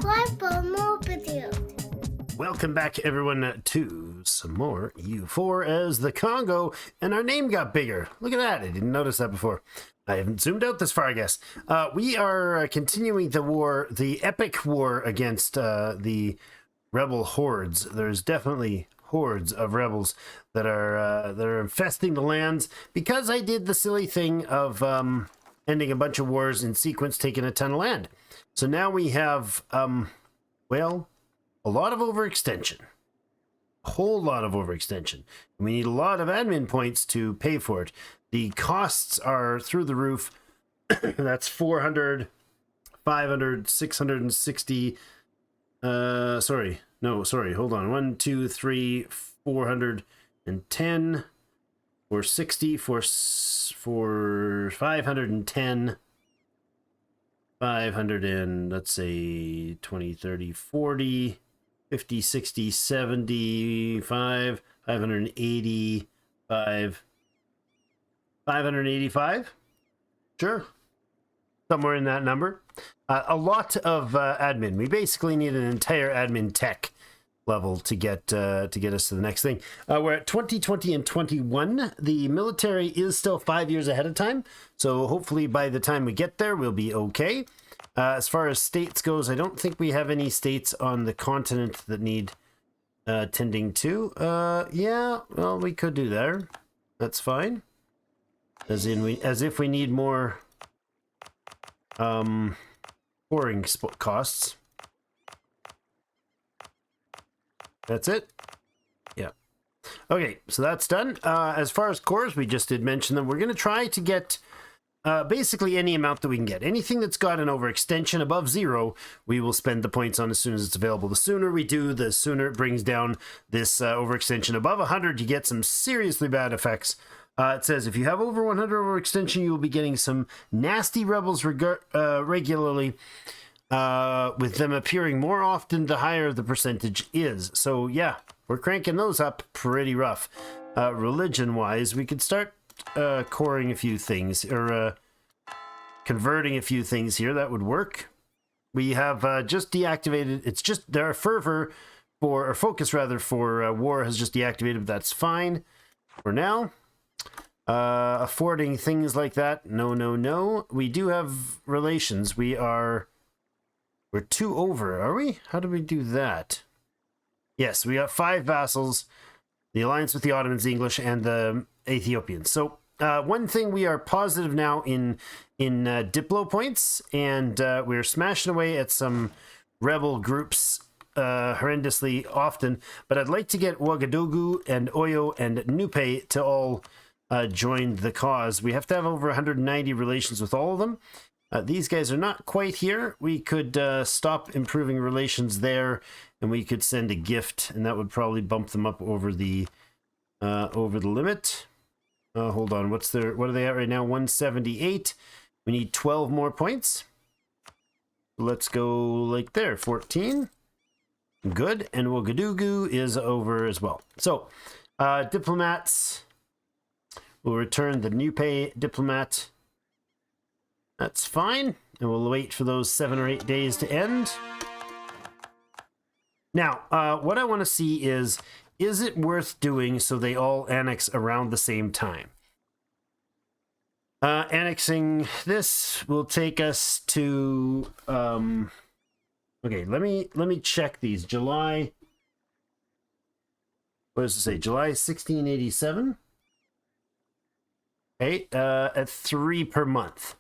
subscribe for more videos. Welcome back, everyone, to some more EU4 as the Kongo, and our name got bigger. Look at that. I didn't notice that before. I haven't zoomed out this far, I guess. We are continuing the war, the epic war against the rebel hordes. There's definitely hordes of rebels that are infesting the lands because I did the silly thing of ending a bunch of wars in sequence, taking a ton of land. So now we have, well, a lot of overextension. A whole lot of overextension. We need a lot of admin points to pay for it. The costs are through the roof. That's 400, 500, 660. Sorry. Hold on. 1, 2, 3, 410, 460, for 510. 500 and let's say 20, 30, 40, 50, 60, 75, 585, 585. Sure. Somewhere in that number. A lot of admin. We basically need an entire admin tech level to get us to the next thing. We're at 2020 and 21. The military is still 5 years ahead of time, so hopefully by the time we get there we'll be okay. As far as states goes, I don't think we have any states on the continent that need tending to. Yeah, well, we could do there. That's fine. As if we need more pouring costs. That's it. Yeah. Okay, so that's done. As far as cores, we just did mention them. We're going to try to get basically any amount that we can get. Anything that's got an overextension above 0, we will spend the points on as soon as it's available. The sooner we do, the sooner it brings down this overextension. Above 100, you get some seriously bad effects. It says if you have over 100 overextension, you will be getting some nasty rebels regularly. With them appearing more often, the higher the percentage is. So yeah, we're cranking those up pretty rough. Religion-wise, we could start coring a few things, or converting a few things here. That would work. We have just deactivated. It's just their fervor for, or focus rather, for war has just deactivated, but that's fine for now. Affording things like that, no. We do have relations. We're 2 over, are we? How do we do that? Yes, we got 5 vassals, the alliance with the Ottomans, the English, and the Ethiopians. So one thing, we are positive now in Diplo points, and we're smashing away at some rebel groups horrendously often, but I'd like to get Ouagadougou and Oyo and Nupe to all join the cause. We have to have over 190 relations with all of them. These guys are not quite here. We could stop improving relations there, and we could send a gift, and that would probably bump them up over the limit. Hold on, what are they at right now? 178. We need 12 more points. Let's go like there, 14. Good, and Ouagadougou is over as well. So, diplomats. We'll return the Nupe diplomat. That's fine, and we'll wait for those 7 or 8 days to end. Now, what I want to see is it worth doing so they all annex around the same time? Annexing this will take us to... okay, let me check these. July... What does it say? July 1687? Okay, at 3 per month.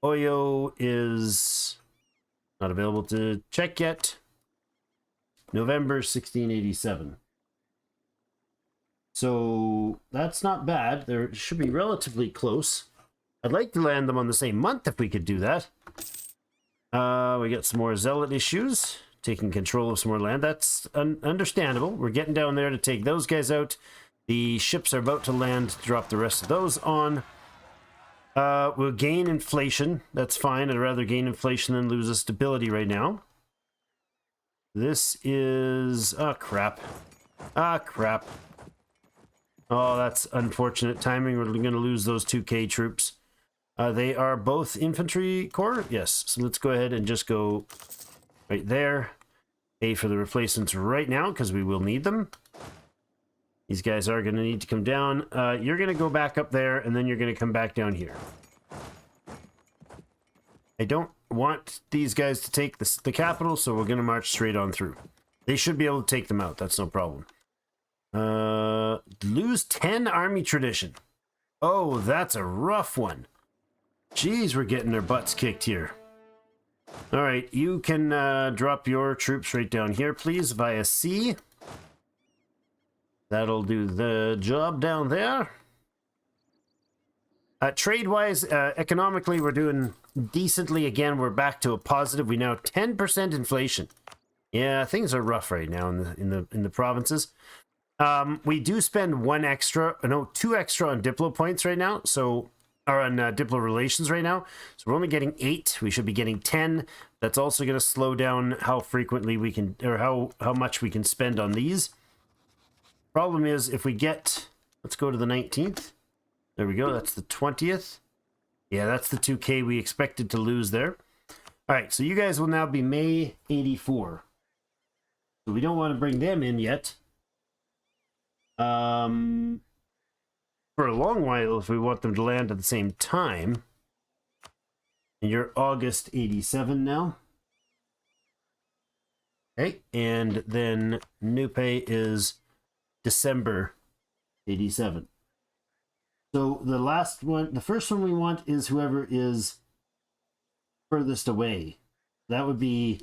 Oyo is not available to check yet. November 1687. So that's not bad. They should be relatively close. I'd like to land them on the same month if we could do that. We got some more zealot issues. Taking control of some more land. That's understandable. We're getting down there to take those guys out. The ships are about to land to drop the rest of those on. We'll gain inflation. That's fine. I'd rather gain inflation than lose a stability right now. This is... oh, crap. Ah, crap. Oh, that's unfortunate timing. We're going to lose those 2K troops. They are both infantry corps? Yes. So let's go ahead and just go right there. Pay for the replacements right now because we will need them. These guys are going to need to come down. You're going to go back up there, and then you're going to come back down here. I don't want these guys to take the capital, so we're going to march straight on through. They should be able to take them out. That's no problem. Lose 10 army tradition. Oh, that's a rough one. Jeez, we're getting their butts kicked here. All right, you can drop your troops right down here, please, via sea. That'll do the job down there. Trade-wise, economically, we're doing decently. Again, we're back to a positive. We now have 10% inflation. Yeah, things are rough right now in the provinces. We do spend two extra on Diplo points right now. So, or on Diplo relations right now. So we're only getting 8. We should be getting 10. That's also going to slow down how frequently we can, or how much we can spend on these. Problem is, if we get, let's go to the 19th. There we go. That's the 20th. Yeah, that's the 2K we expected to lose there. All right, so you guys will now be May 84. So we don't want to bring them in yet. For a long while, if we want them to land at the same time. And you're August 87 now. Okay, and then new pay is December 87. So the last one, the first one we want is whoever is furthest away. That would be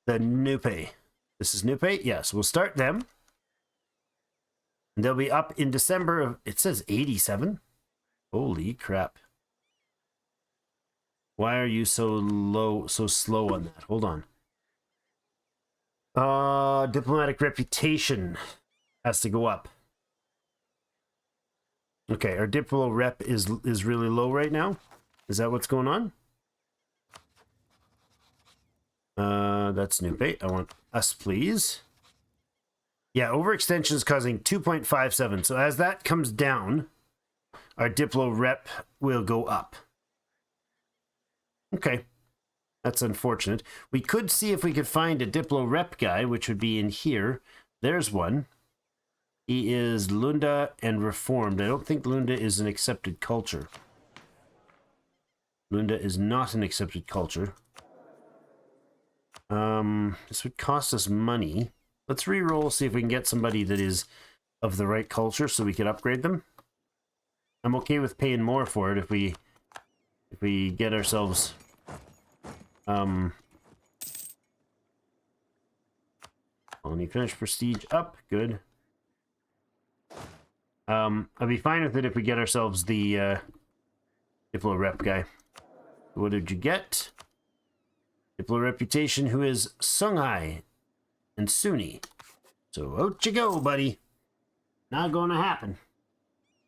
the new pay. This is new pay? Yes, we'll start them. And they'll be up in December of, it says 87. Holy crap. Why are you so slow on that? Hold on. Diplomatic reputation has to go up. Okay, our Diplo rep is really low right now. Is that what's going on? That's new bait. I want us, please. Yeah, overextension is causing 2.57. So as that comes down, our Diplo rep will go up. Okay. That's unfortunate. We could see if we could find a Diplo rep guy, which would be in here. There's one. He is Lunda and Reformed. I don't think Lunda is an accepted culture. Lunda is not an accepted culture. This would cost us money. Let's re-roll, see if we can get somebody that is of the right culture so we can upgrade them. I'm okay with paying more for it if we get ourselves colony finish prestige up. Good. I'll be fine with it if we get ourselves the Diplo rep guy. What did you get? Diplo reputation, who is Sunghai and Sunni. So out you go, buddy. Not gonna happen.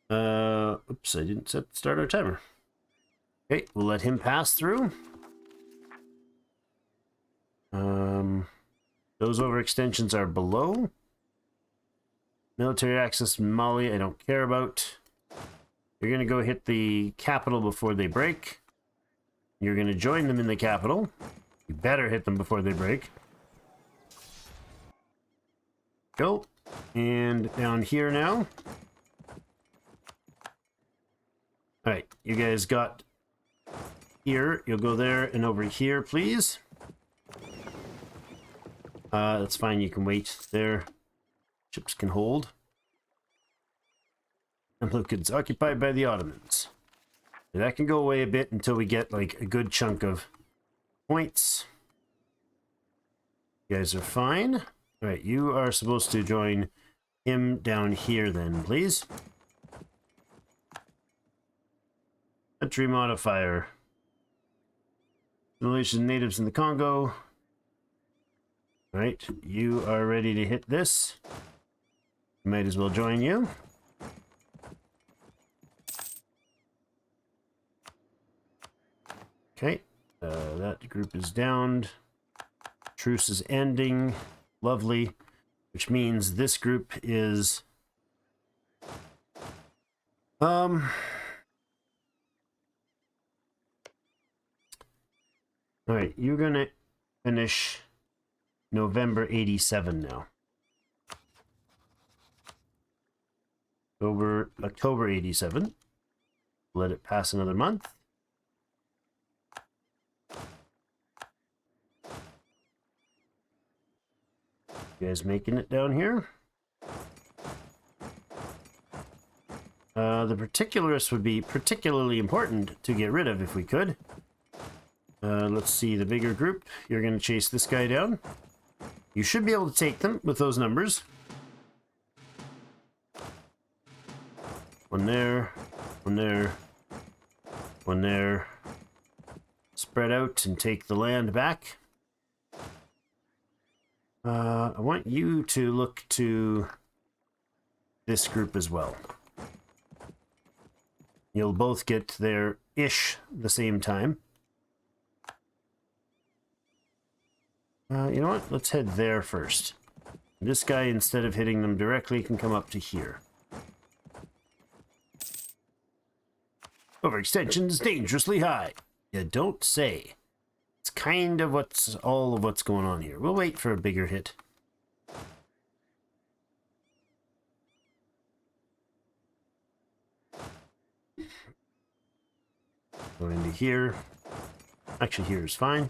Oops, I didn't start our timer. Okay, we'll let him pass through. Those overextensions are below. Military access Mali, I don't care about. You're gonna go hit the capital before they break. You're gonna join them in the capital. You better hit them before they break. Go. And down here now. Alright, you guys got here. You'll go there and over here, please. That's fine, you can wait there. Ships can hold. And look, it's occupied by the Ottomans. That can go away a bit until we get like a good chunk of points. You guys are fine. All right, you are supposed to join him down here then, please. Country modifier. Relation natives in the Congo. All right, you are ready to hit this. Might as well join you. Okay, that group is downed. Truce is ending. Lovely. Which means this group is... Alright, you're gonna finish November 87 now. October 87. Let it pass another month. You guys making it down here? The particularists would be particularly important to get rid of if we could. Let's see, the bigger group. You're going to chase this guy down. You should be able to take them with those numbers. One there, one there, one there. Spread out and take the land back. I want you to look to this group as well. You'll both get there-ish the same time. You know what? Let's head there first. This guy, instead of hitting them directly, can come up to here. Overextension is dangerously high. You don't say. It's kind of all of what's going on here. We'll wait for a bigger hit. Go into here. Actually, here is fine.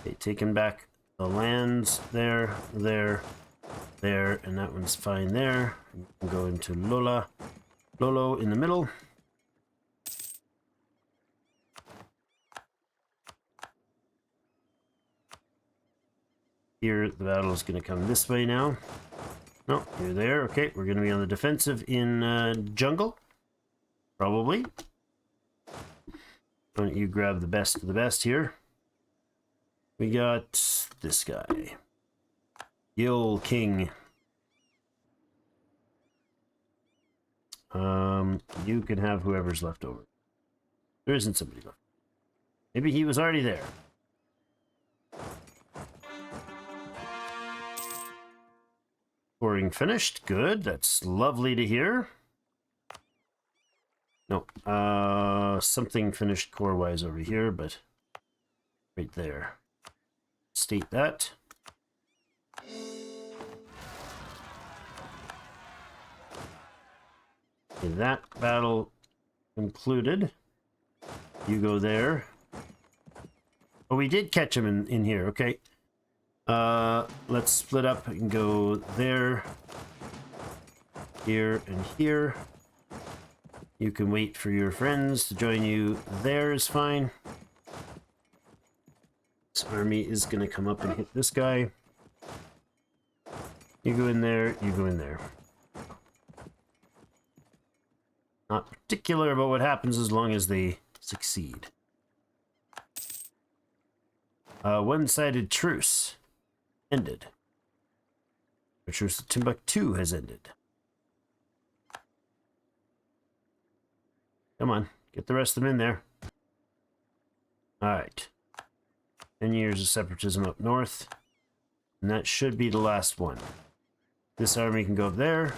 Okay, taking back the lands there, there, there, and that one's fine there. You can go into Lolo in the middle. Here, the battle is going to come this way now. No, you're there. Okay, we're going to be on the defensive in jungle. Probably. Why don't you grab the best of the best here? We got this guy. The old king. You can have whoever's left over. There isn't somebody left. Maybe he was already there. Coring finished. Good. That's lovely to hear. No. Something finished core-wise over here, but right there. State that. Okay, that battle concluded. You go there. Oh, we did catch him in here. Okay. Let's split up and go there, here, and here. You can wait for your friends to join you. There is fine. This army is going to come up and hit this guy. You go in there, you go in there. Not particular about what happens as long as they succeed. One-sided truce ended. The truce at Timbuktu has ended. Come on, get the rest of them in there. Alright. 10 years of separatism up north. And that should be the last one. This army can go there.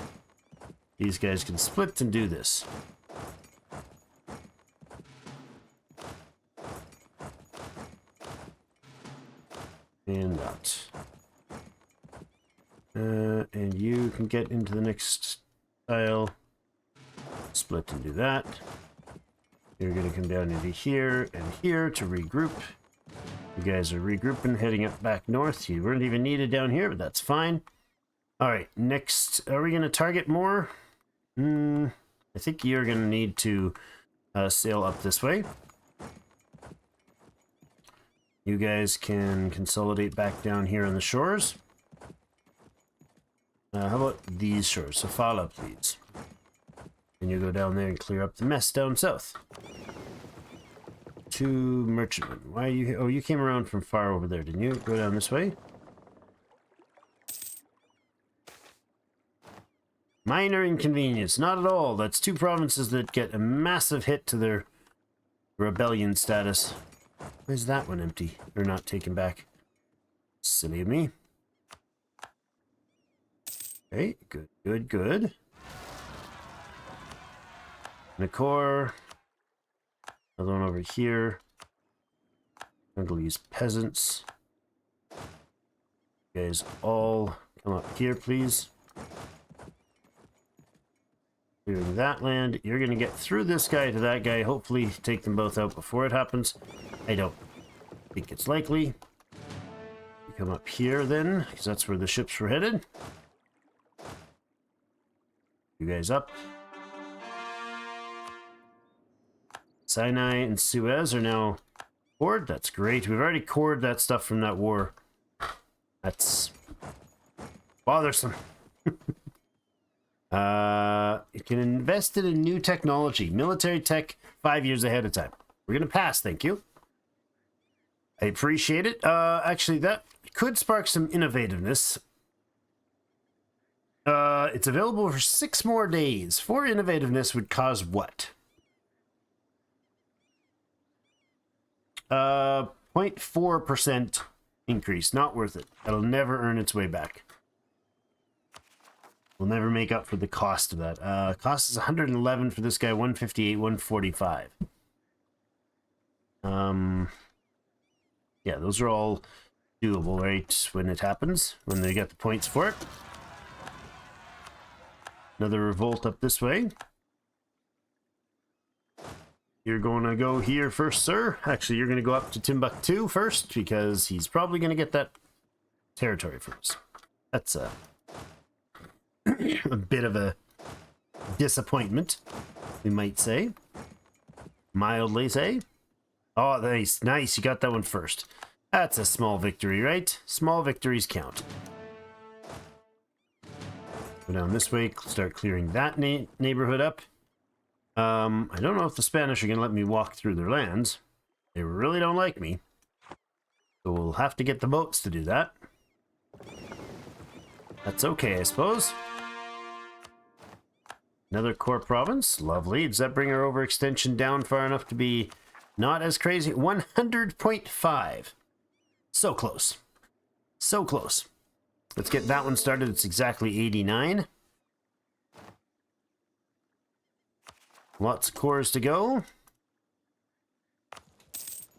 These guys can split and do this. And that. And you can get into the next tile. Split and do that. You're going to come down into here and here to regroup. You guys are regrouping, heading up back north. You weren't even needed down here, but that's fine. Alright, next, are we going to target more? I think you're going to need to sail up this way. You guys can consolidate back down here on the shores. How about these shores? So follow up these. And you go down there and clear up the mess down south. To merchantmen. Why are you... Oh, you came around from far over there, didn't you? Go down this way. Minor inconvenience. Not at all. That's two provinces that get a massive hit to their rebellion status. Why is that one empty? Or not taken back? Silly of me. Okay, good, good, good. Nakor. Another one over here. Congolese peasants. You guys all come up here, please. Clearing that land. You're going to get through this guy to that guy. Hopefully take them both out before it happens. I don't think it's likely. You come up here then, because that's where the ships were headed. You guys up. Sinai and Suez are now cored. That's great. We've already cored that stuff from that war. That's bothersome. You can invest in a new technology. Military tech 5 years ahead of time. We're going to pass, thank you. I appreciate it. Actually, that could spark some innovativeness. It's available for 6 more days. 4 innovativeness would cause what? 0.4% increase. Not worth it. That'll never earn its way back. We'll never make up for the cost of that. Cost is 111 for this guy, 158, 145. Yeah, those are all doable, right? When it happens, when they get the points for it. Another revolt up this way. You're going to go here first, sir. Actually, you're going to go up to Timbuktu first, because he's probably going to get that territory first. That's a bit of a disappointment, we might say. Mildly say. Oh, nice, nice. You got that one first. That's a small victory, right? Small victories count. Go down this way, start clearing that neighborhood up. I don't know if the Spanish are going to let me walk through their lands. They really don't like me. So we'll have to get the boats to do that. That's okay, I suppose. Another core province. Lovely. Does that bring our overextension down far enough to be not as crazy? 100.5. So close. So close. Let's get that one started. It's exactly 89. Lots of cores to go.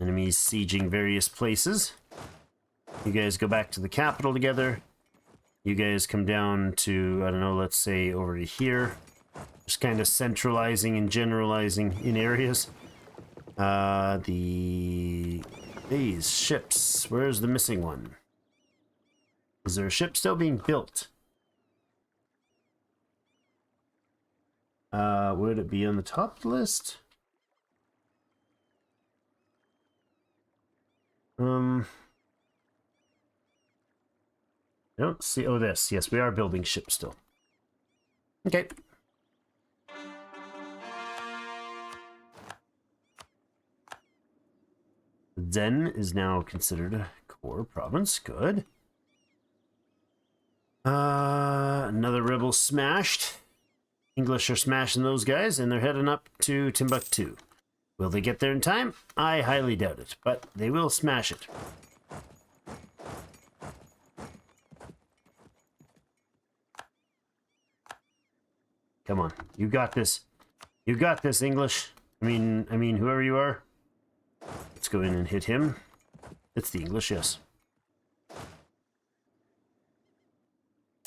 Enemies sieging various places. You guys go back to the capital together. You guys come down to, I don't know, let's say over to here. Just kind of centralizing and generalizing in areas. These ships. Where's the missing one? Is there a ship still being built? Would it be on the top list? I don't see. Oh, this. Yes, we are building ships still. Okay. Zen is now considered a core province. Good. Another rebel smashed. English are smashing those guys, and they're heading up to Timbuktu. Will they get there in time? I highly doubt it, but they will smash it. Come on, you got this. You got this, English. I mean, whoever you are. Let's go in and hit him. It's the English, yes.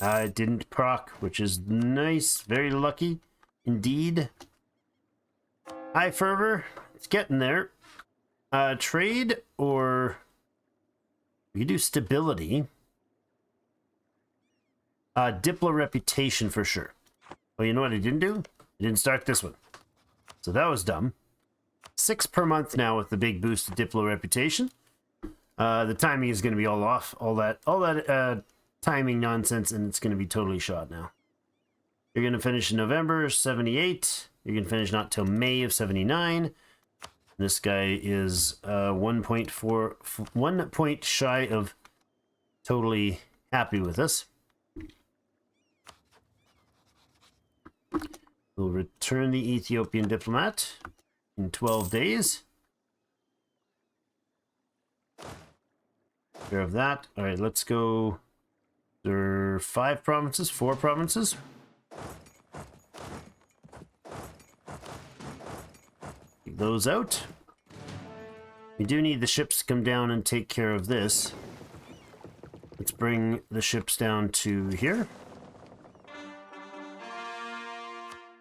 It didn't proc, which is nice. Very lucky indeed. High fervor. It's getting there. Trade, or we could do stability. Diplo reputation for sure. Oh, you know what I didn't do? I didn't start this one. So that was dumb. 6 per month now with the big boost of Diplo reputation. The timing is going to be all off. All that timing nonsense, and it's going to be totally shot now. You're going to finish in November 78. You're going to finish not till May of 79. This guy is 1 point shy of totally happy with us. We'll return the Ethiopian diplomat in 12 days. Care of that. All right, let's go. There are 5 provinces, 4 provinces. Take those out. We do need the ships to come down and take care of this. Let's bring the ships down to here.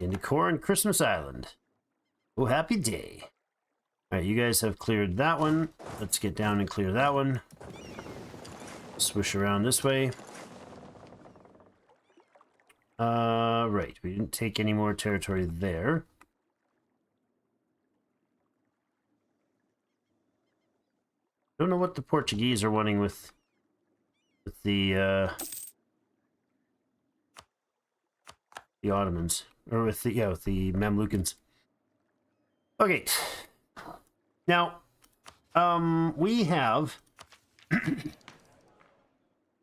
Indicor and Christmas Island. Oh, happy day. Alright, you guys have cleared that one. Let's get down and clear that one. Swish around this way. Right, we didn't take any more territory there. Don't know what the Portuguese are wanting with the Ottomans, or with the Mamlukans. Okay, now we have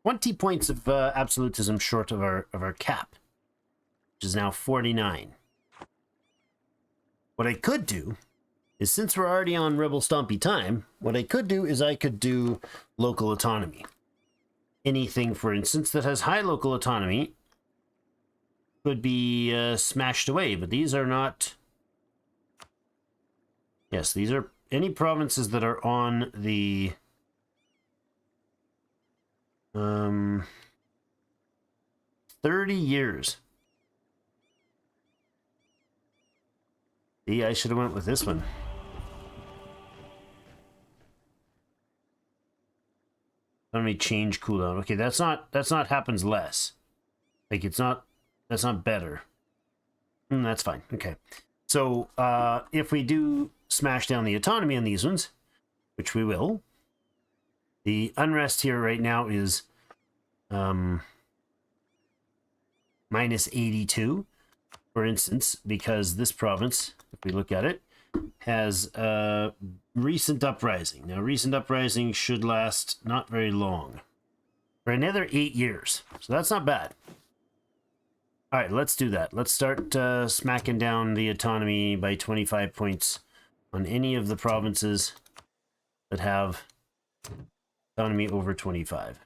20 points of absolutism short of our cap, which is now 49. What I could do is, since we're already on Rebel Stompy time, what I could do is I could do local autonomy. Anything, for instance, that has high local autonomy could be smashed away, but these are not... Yes, these are any provinces that are on the... 30 years. See, I should have went with this one. Let me change cooldown. Okay, that's not happens less. Like, that's not better. That's fine. Okay. So if we do smash down the autonomy on these ones, which we will, the unrest here right now is minus 82, for instance, because this province, if we look at it, has a recent uprising. Now, recent uprising should last not very long, for another 8 years. So that's not bad. All right, let's do that. Let's start smacking down the autonomy by 25 points on any of the provinces that have autonomy over 25.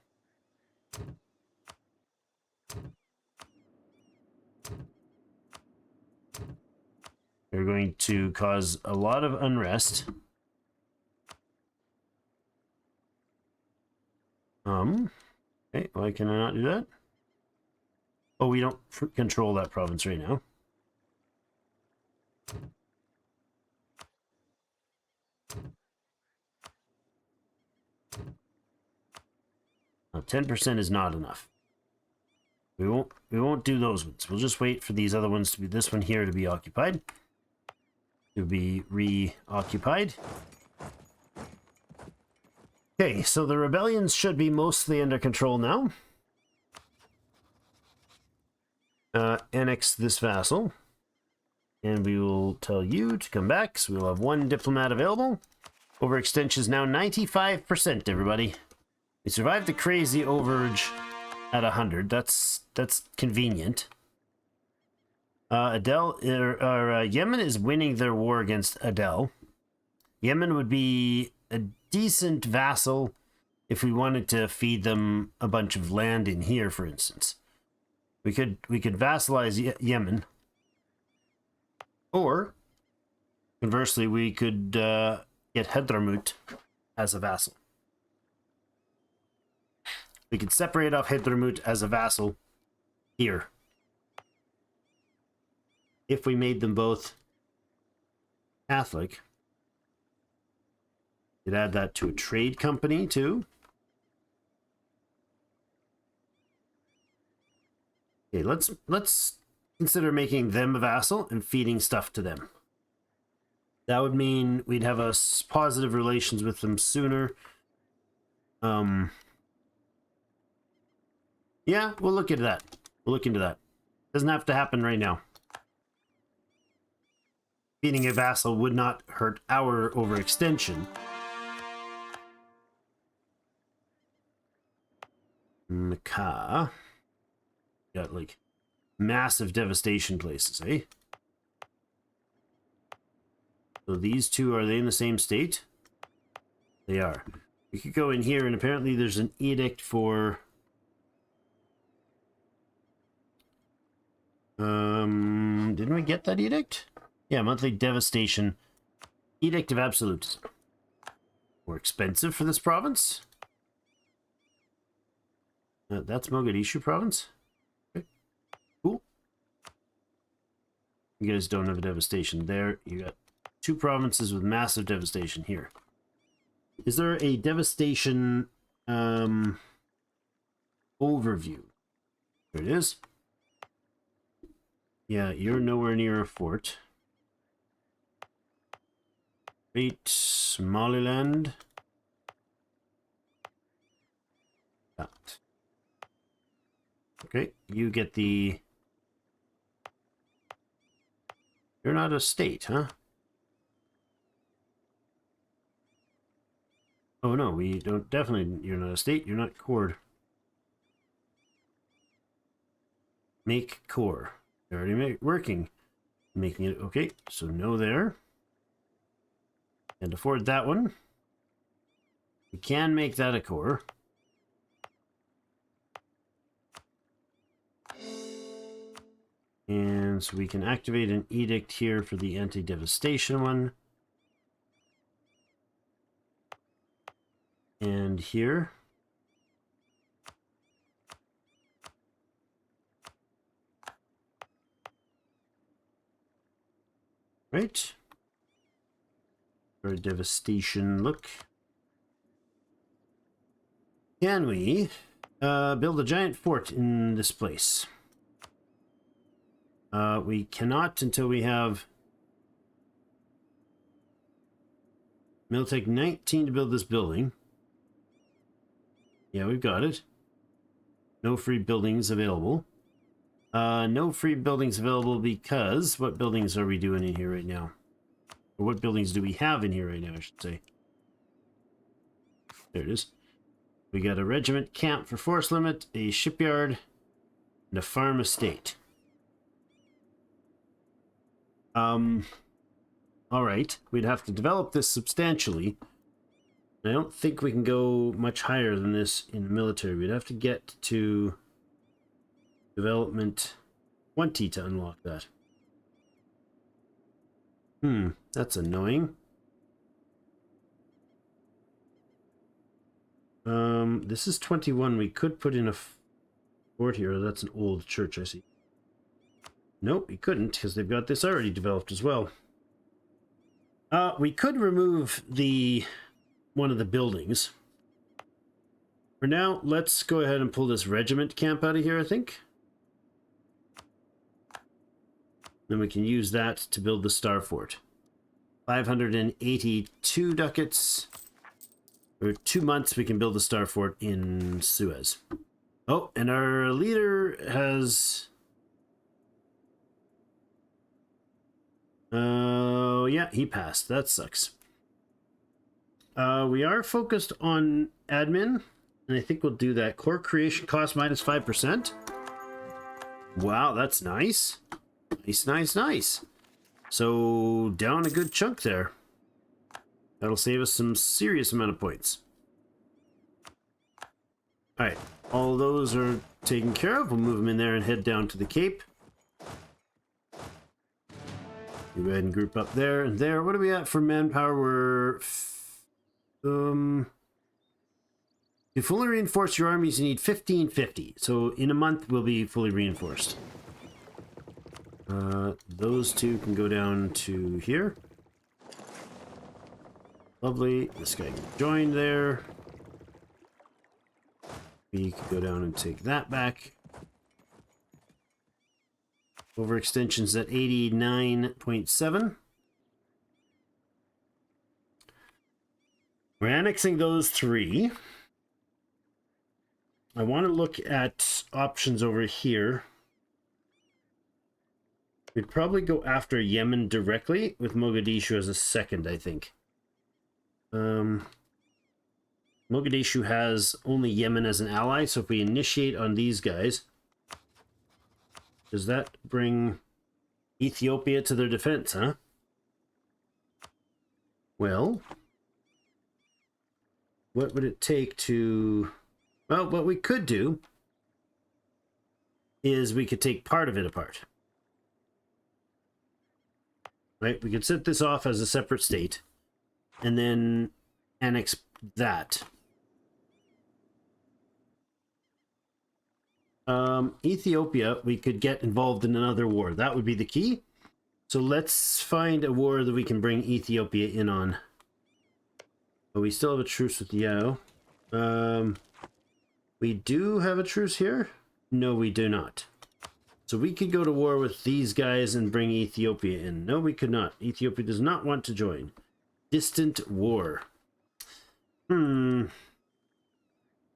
They're going to cause a lot of unrest. Okay, why can I not do that? Oh, we don't control that province right now. Now, 10% is not enough. We won't do those ones. We'll just wait for these other ones to be, this one here to be occupied. To be reoccupied. Okay, so the rebellions should be mostly under control now. Annex this vassal. And we will tell you to come back, so we'll have one diplomat available. Overextension is now 95%, everybody. We survived the crazy overage at 100. That's convenient. Yemen is winning their war against Adel. Yemen would be a decent vassal if we wanted to feed them a bunch of land in here, for instance. We could vassalize Yemen, or conversely, we could get Hadramaut as a vassal. We could separate off Hadramaut as a vassal here. If we made them both Catholic, we'd add that to a trade company too. Okay, let's consider making them a vassal and feeding stuff to them. That would mean we'd have a positive relations with them sooner. Yeah, we'll look into that. We'll look into that. Doesn't have to happen right now. Feeding a vassal would not hurt our overextension. Macaw. Got like massive devastation places, eh? So these two, are they in the same state? They are. We could go in here, and apparently there's an edict for... didn't we get that edict? Yeah, monthly devastation. Edict of absolutes. more expensive for this province. That's Mogadishu province. Okay, cool. You guys don't have a devastation there. You got two provinces with massive devastation here. Is there a devastation overview? There it is. Yeah, you're nowhere near a fort. Great Somaliland. That. Okay, you get the... You're not a state, huh? Oh no, we don't... Definitely, you're not a state. You're not cord. Make core. They're already working. Making it... Okay, so no there. And afford that one. We can make that a core. And so we can activate an edict here for the anti-devastation one. And here. Right. For a devastation look. Can we build a giant fort in this place? We cannot until we have... It'll take 19 to build this building. Yeah, we've got it. No free buildings available. No free buildings available because... What buildings are we doing in here right now? Or what buildings do we have in here right now, I should say. There it is. We got a regiment camp for force limit, a shipyard, and a farm estate. Alright, we'd have to develop this substantially. I don't think we can go much higher than this in the military. We'd have to get to development 20 to unlock that. That's annoying. This is 21. We could put in a fort here. That's an old church, I see. Nope, we couldn't, because they've got this already developed as well. We could remove one of the buildings. For now, let's go ahead and pull this regiment camp out of here, I think. Then we can use that to build the Star Fort. 582 ducats. For 2 months, we can build the Star Fort in Suez. Oh, and our leader has... Oh, yeah, he passed. That sucks. We are focused on admin, and I think we'll do that. Core creation cost minus 5%. Wow, that's nice. Nice, nice, nice. So, down a good chunk there. That'll save us some serious amount of points. Alright, all those are taken care of. We'll move them in there and head down to the Cape. Go ahead and group up there and there. What are we at for manpower? We're... to fully reinforce your armies, you need 1550. So in a month, we'll be fully reinforced. Those two can go down to here. Lovely. This guy can join there. We can go down and take that back. Overextension's at 89.7. We're annexing those three. I want to look at options over here. We'd probably go after Yemen directly, with Mogadishu as a second, I think. Mogadishu has only Yemen as an ally, so if we initiate on these guys, does that bring Ethiopia to their defense, huh? Well, what would it take to... Well, what we could do is we could take part of it apart. Right? We could set this off as a separate state, and then annex that. Ethiopia, we could get involved in another war. That would be the key. So let's find a war that we can bring Ethiopia in on. But we still have a truce with Yao. We do have a truce here? No, we do not. So we could go to war with these guys and bring Ethiopia in. No, we could not. Ethiopia does not want to join. Distant war.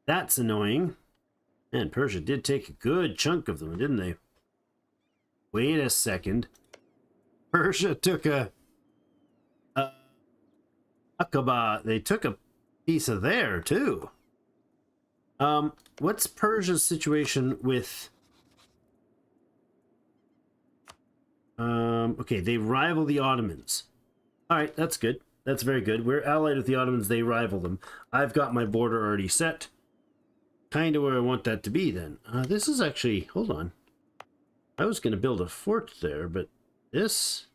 That's annoying. Man, Persia did take a good chunk of them, didn't they? Wait a second. Persia took a Aqaba. They took a piece of there, too. What's Persia's situation with... okay, they rival the Ottomans. Alright, that's good. That's very good. We're allied with the Ottomans, they rival them. I've got my border already set. Kind of where I want that to be, then. This is actually... Hold on. I was going to build a fort there, but this...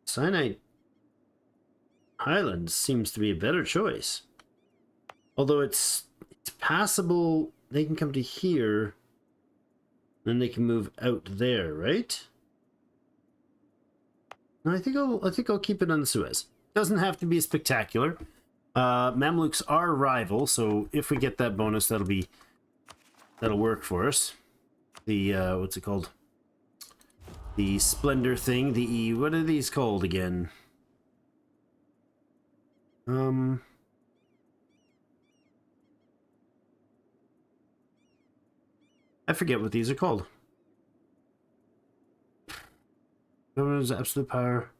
Sinai Highlands seems to be a better choice. Although it's passable, they can come to here, then they can move out there, right? I think I'll keep it on the Suez. Doesn't have to be spectacular. Mamluks are rival, so if we get that bonus, that'll work for us. The what's it called? The Splendor thing. What are these called again? I forget what these are called. Governor's absolute power.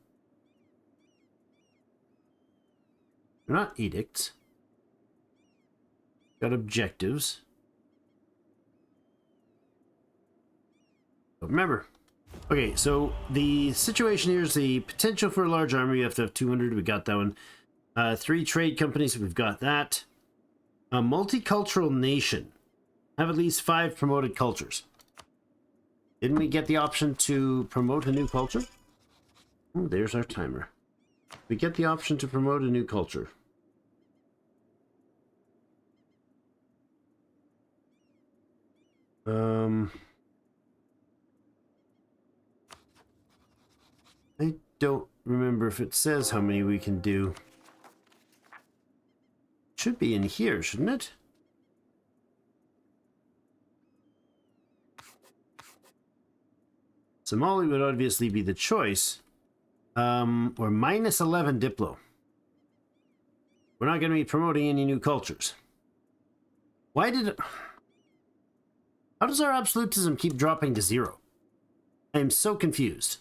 They're not edicts. Got objectives. But remember. Okay, so the situation here is the potential for a large army. You have to have 200. We got that one. 3 trade companies. We've got that. A multicultural nation. Have at least 5 promoted cultures. Didn't we get the option to promote a new culture? Oh, there's our timer. We get the option to promote a new culture. I don't remember if it says how many we can do. Should be in here, shouldn't it? Somali would obviously be the choice. Or minus 11 Diplo. We're not going to be promoting any new cultures. Why did it... How does our absolutism keep dropping to 0? I am so confused.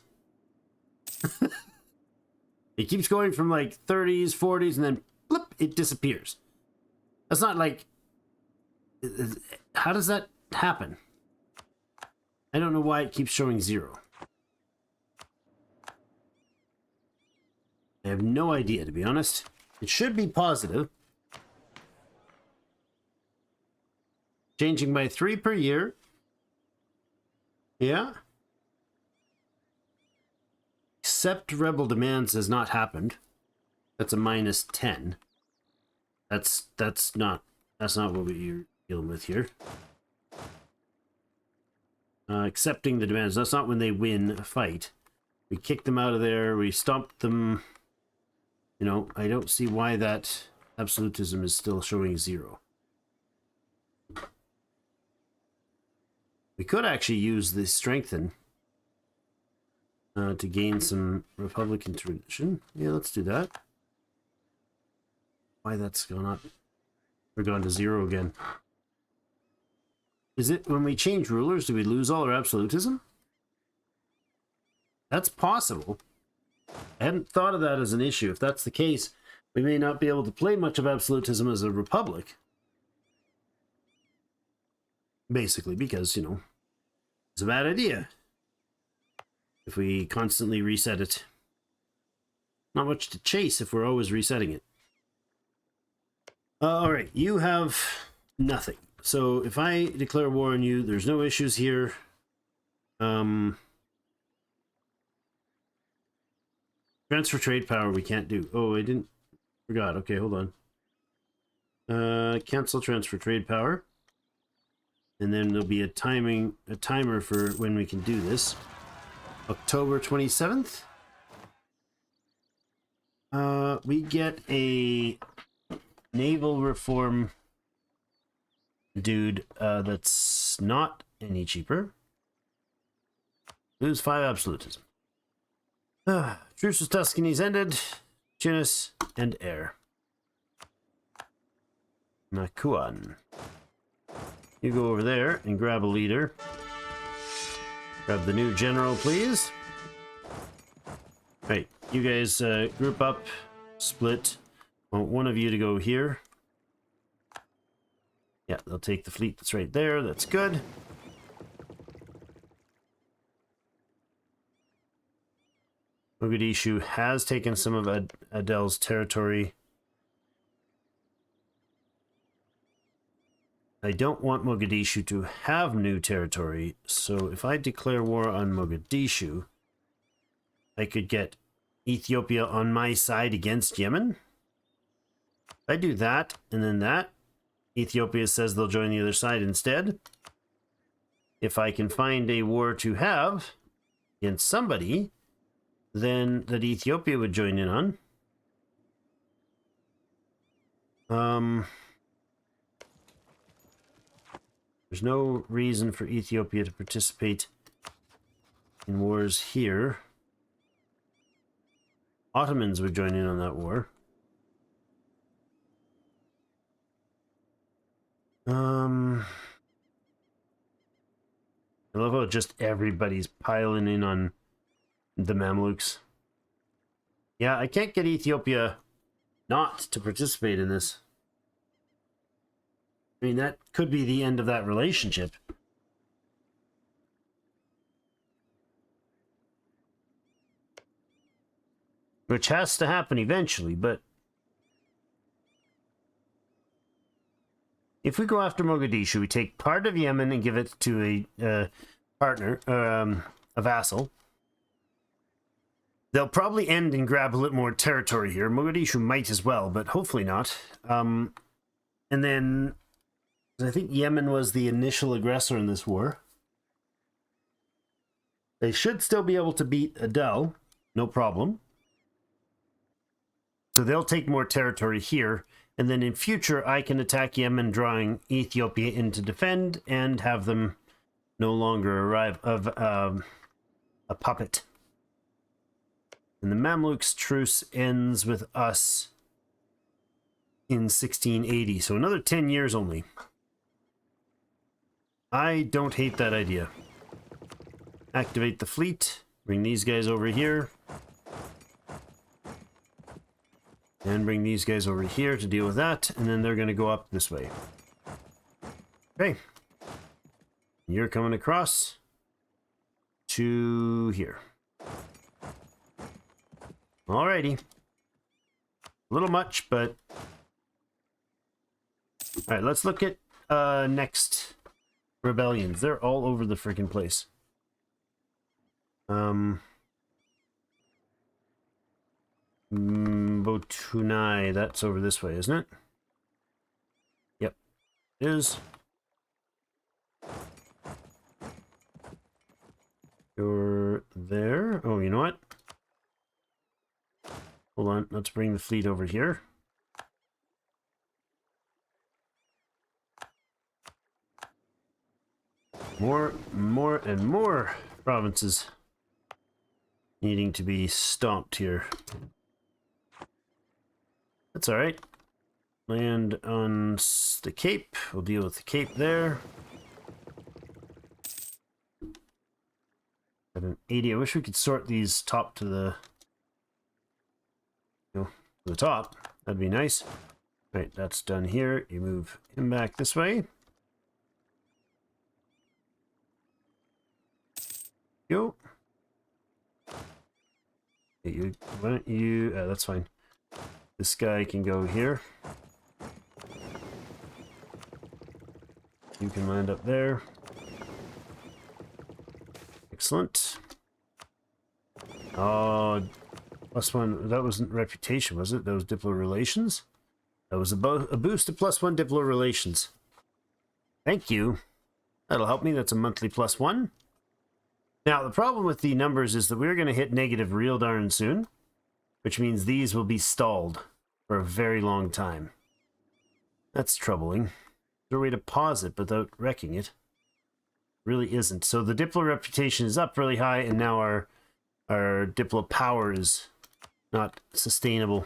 It keeps going from like 30s, 40s, and then blip, it disappears. That's not like... How does that happen? I don't know why it keeps showing 0. I have no idea, to be honest. It should be positive. Changing by 3 per year. Yeah. Accept rebel demands has not happened. That's a minus 10. That's not what we're dealing with here. Accepting the demands. That's not when they win a fight. We kicked them out of there. We stomped them. You know, I don't see why that absolutism is still showing 0. We could actually use the strengthen to gain some Republican tradition. Yeah, let's do that. Why that's gone up? We're gone to 0 again. Is it when we change rulers, do we lose all our absolutism? That's possible. I hadn't thought of that as an issue. If that's the case, we may not be able to play much of absolutism as a republic. Basically, because, you know, it's a bad idea. If we constantly reset it. Not much to chase if we're always resetting it. Alright, you have nothing. So if I declare war on you, there's no issues here. 3 Transfer trade power we can't do. Oh, I didn't. Forgot. Okay, hold on. Cancel transfer trade power. And then there'll be a timer for when we can do this. October 27th. We get a naval reform dude that's not any cheaper. Lose 5 absolutism. Truce with Tuscany's ended. Tunis and air. Makuan. You go over there and grab a leader. Grab the new general, please. Right, you guys group up, split. I want one of you to go here. Yeah, they'll take the fleet that's right there. That's good. Mogadishu has taken some of Adele's territory. I don't want Mogadishu to have new territory, so if I declare war on Mogadishu, I could get Ethiopia on my side against Yemen. If I do that, and then that, Ethiopia says they'll join the other side instead. If I can find a war to have against somebody, then that Ethiopia would join in on. There's no reason for Ethiopia to participate in wars here. Ottomans would join in on that war. I love how just everybody's piling in on the Mamluks. Yeah, I can't get Ethiopia not to participate in this. I mean, that could be the end of that relationship. Which has to happen eventually, but if we go after Mogadishu, we take part of Yemen and give it to a partner, a vassal. They'll probably end and grab a little more territory here. Mogadishu might as well, but hopefully not. And then I think Yemen was the initial aggressor in this war. They should still be able to beat Adel, no problem. So they'll take more territory here, and then in future I can attack Yemen, drawing Ethiopia in to defend and have them no longer arrive of a puppet. And the Mamluks' truce ends with us in 1680, so another 10 years only. I don't hate that idea. Activate the fleet, bring these guys over here. And bring these guys over here to deal with that, and then they're going to go up this way. Okay. You're coming across to here. Alrighty. A little much, but... Alright, let's look at next rebellions. They're all over the freaking place. Botunai, that's over this way, isn't it? Yep, it is. You're there. Oh, you know what? Hold on, let's bring the fleet over here. More and more provinces needing to be stomped here. That's all right. Land on the Cape. We'll deal with the Cape there. 780. I wish we could sort these top to the, the top. That'd be nice. Right, that's done here. You move him back this way. Go. Hey, why don't you? That's fine. This guy can go here. You can land up there. Excellent. Oh, +1. That wasn't reputation, was it? That was Diplo relations. That was a boost to +1 Diplo relations. Thank you. That'll help me. That's a monthly +1. Now, the problem with the numbers is that we're going to hit negative real darn soon, which means these will be stalled for a very long time. That's troubling. There's a way to pause it without wrecking it. Really isn't. So the Diplo reputation is up really high, and now our Diplo power is not sustainable.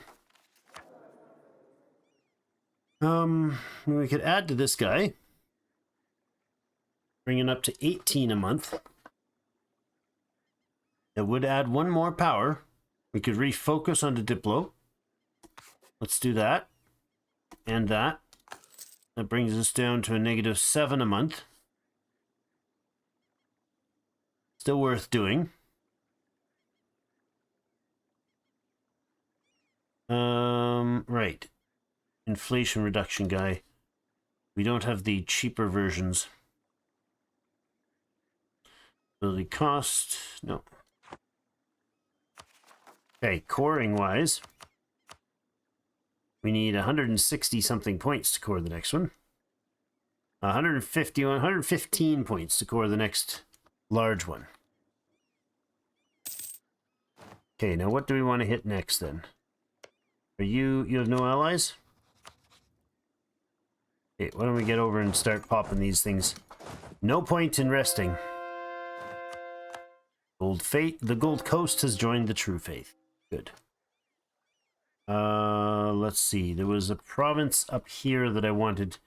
We could add to this guy, bring it up to 18 a month. It would add 1 more power. We could refocus onto Diplo. Let's do that. And that. That brings us down to a -7 a month. Still worth doing. Right. Inflation reduction guy. We don't have the cheaper versions. Ability cost. No. Okay, coring wise. We need 160 something points to core the next one. 115 points to core the next large one. Okay, now what do we want to hit next then? Are you have no allies? Okay, why don't we get over and start popping these things? No point in resting. The Gold Coast has joined the True Faith. Good. Let's see. There was a province up here that I wanted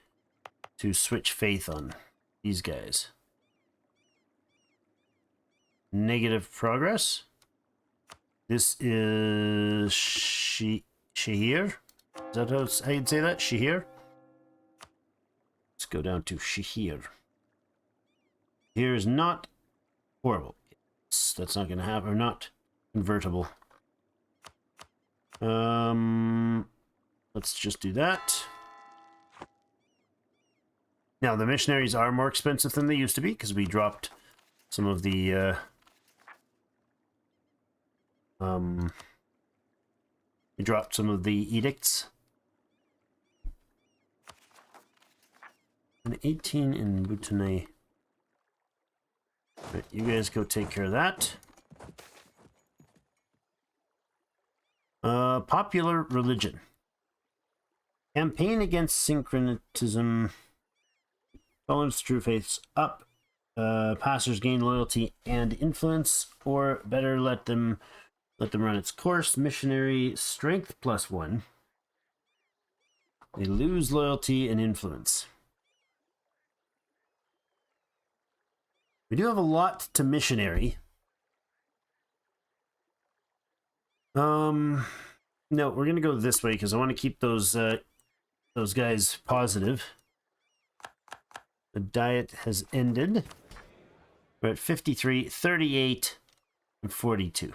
to switch faith on. These guys. Negative progress. This is Shahir. Is that how you'd say that? Shahir? Let's go down to Shahir. Here is not horrible. That's not going to happen. Or not convertible. Let's just do that. Now, the missionaries are more expensive than they used to be because we dropped some of the edicts. An 18 in Bhutanese. Right, you guys go take care of that. Popular religion. Campaign against syncretism. Tolerance, true faiths up. Passers gain loyalty and influence, or better, let them run its course. Missionary strength +1. They lose loyalty and influence. We do have a lot to missionary. No, we're gonna go this way because I want to keep those guys positive. The diet has ended. We're at 53, 38, and 42.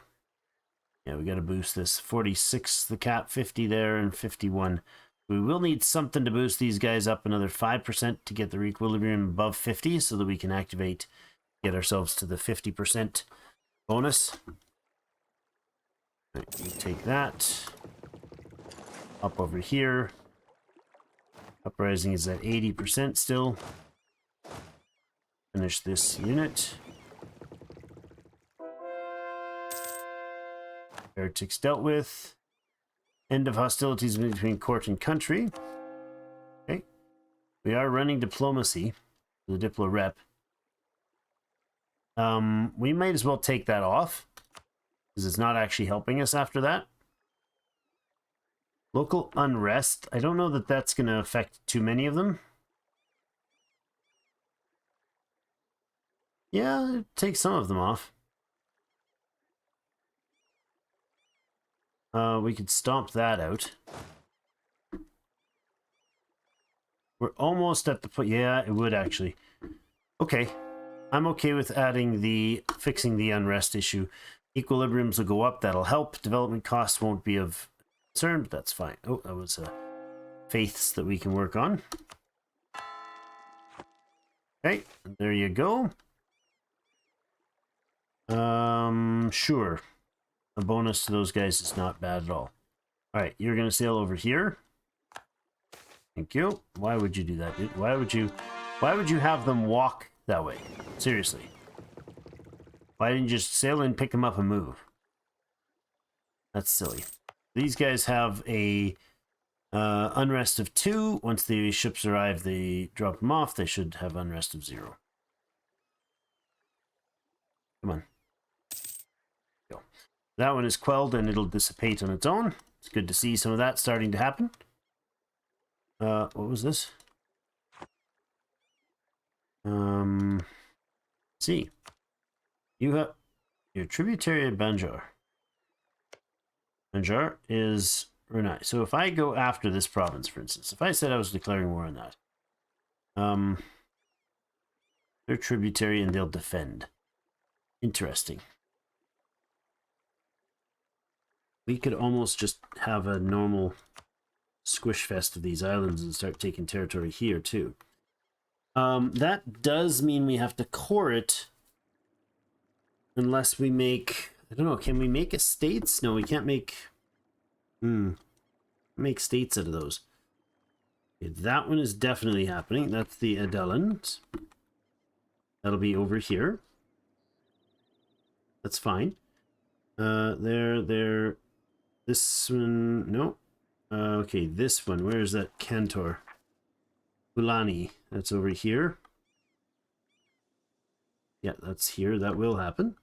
Yeah, we got to boost this. 46, the cap, 50 there, and 51. We will need something to boost these guys up another 5% to get their equilibrium above 50 so that we can activate, get ourselves to the 50% bonus. Right, we take that. Up over here. Uprising is at 80% still. Finish this unit. Heretics dealt with. End of hostilities between court and country. Okay. We are running diplomacy. The Diplo rep. We might as well take that off, because it's not actually helping us after that. Local unrest. I don't know that that's going to affect too many of them. Yeah, take some of them off. We could stomp that out. We're almost at the point. Yeah, it would actually. Okay. I'm okay with fixing the unrest issue. Equilibriums will go up. That'll help. Development costs won't be of concern, but that's fine. Oh, that was faiths that we can work on. Okay, there you go. Sure. a bonus to those guys is not bad at all. All right, you're going to sail over here. Thank you. Why would you do that, dude? Why would you have them walk that way? Seriously. Why didn't you just sail in, pick them up, and move? That's silly. These guys have a unrest of 2. Once the ships arrive, they drop them off. They should have unrest of 0. Come on. Go. That one is quelled and it'll dissipate on its own. It's good to see some of that starting to happen. What was this? See. You have your tributary of Banjar. Banjar is Brunei. So if I go after this province, for instance, if I said I was declaring war on that, they're tributary and they'll defend. Interesting. We could almost just have a normal squish fest of these islands and start taking territory here too. That does mean we have to core it unless we make, I don't know, can we make estates? No, we can't make states out of those. Okay, that one is definitely happening. That's the Adelans. That'll be over here. That's fine. There. This one, no. Okay, this one. Where is that Cantor? Fulani. That's over here. Yeah, that's here. That will happen.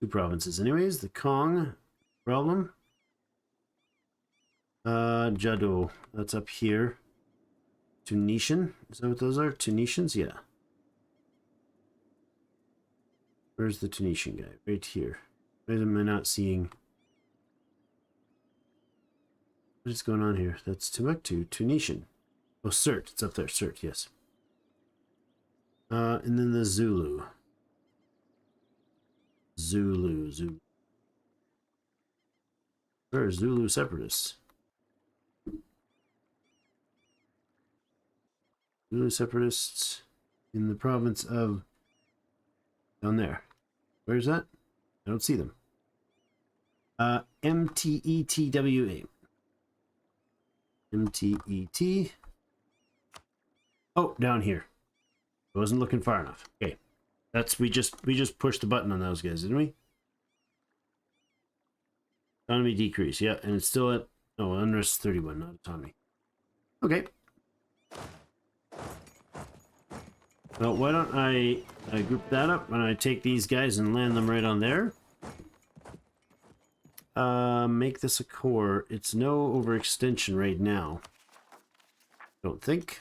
2 provinces anyways. The Kong problem. Jado. That's up here. Tunisian. Is that what those are? Tunisians? Yeah. Where's the Tunisian guy? Right here. Why am I not seeing... What is going on here? That's Timbuktu. Tunisian. Oh, Sirte. It's up there. Sirte, yes. And then the Zulu. Zulu. Where are Zulu separatists? Zulu separatists in the province of... Down there. Where's that? I don't see them. MTETWA. MTET. Oh, down here. I wasn't looking far enough. Okay. That's we just pushed the button on those guys, didn't we? Autonomy decrease, yeah, and it's still at unrest 31, not autonomy. Okay. Well, why don't I group that up and I take these guys and land them right on there. Make this a core. It's no overextension right now. Don't think.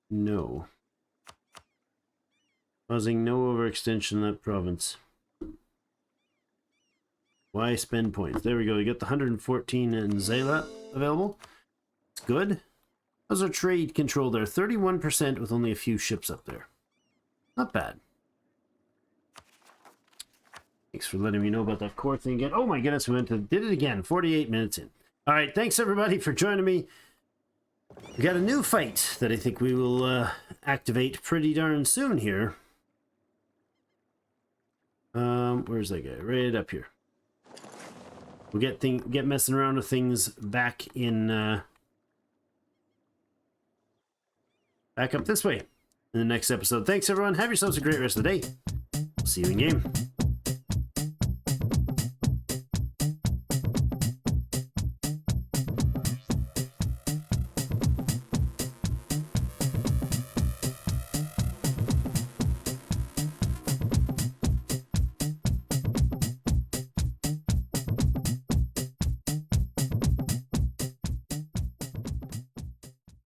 No. Causing no overextension in that province. Why spend points? There we go. You got the 114 in Zayla available. It's good. How's our trade control there? 31% with only a few ships up there. Not bad. Thanks for letting me know about that core thing again. Oh my goodness, we did it again. 48 minutes in. All right, thanks everybody for joining me. We got a new fight that I think we will activate pretty darn soon here. Where's that guy? Right up here. We'll get messing around with things back in back up this way in the next episode. Thanks everyone. Have yourselves a great rest of the day. See you in game.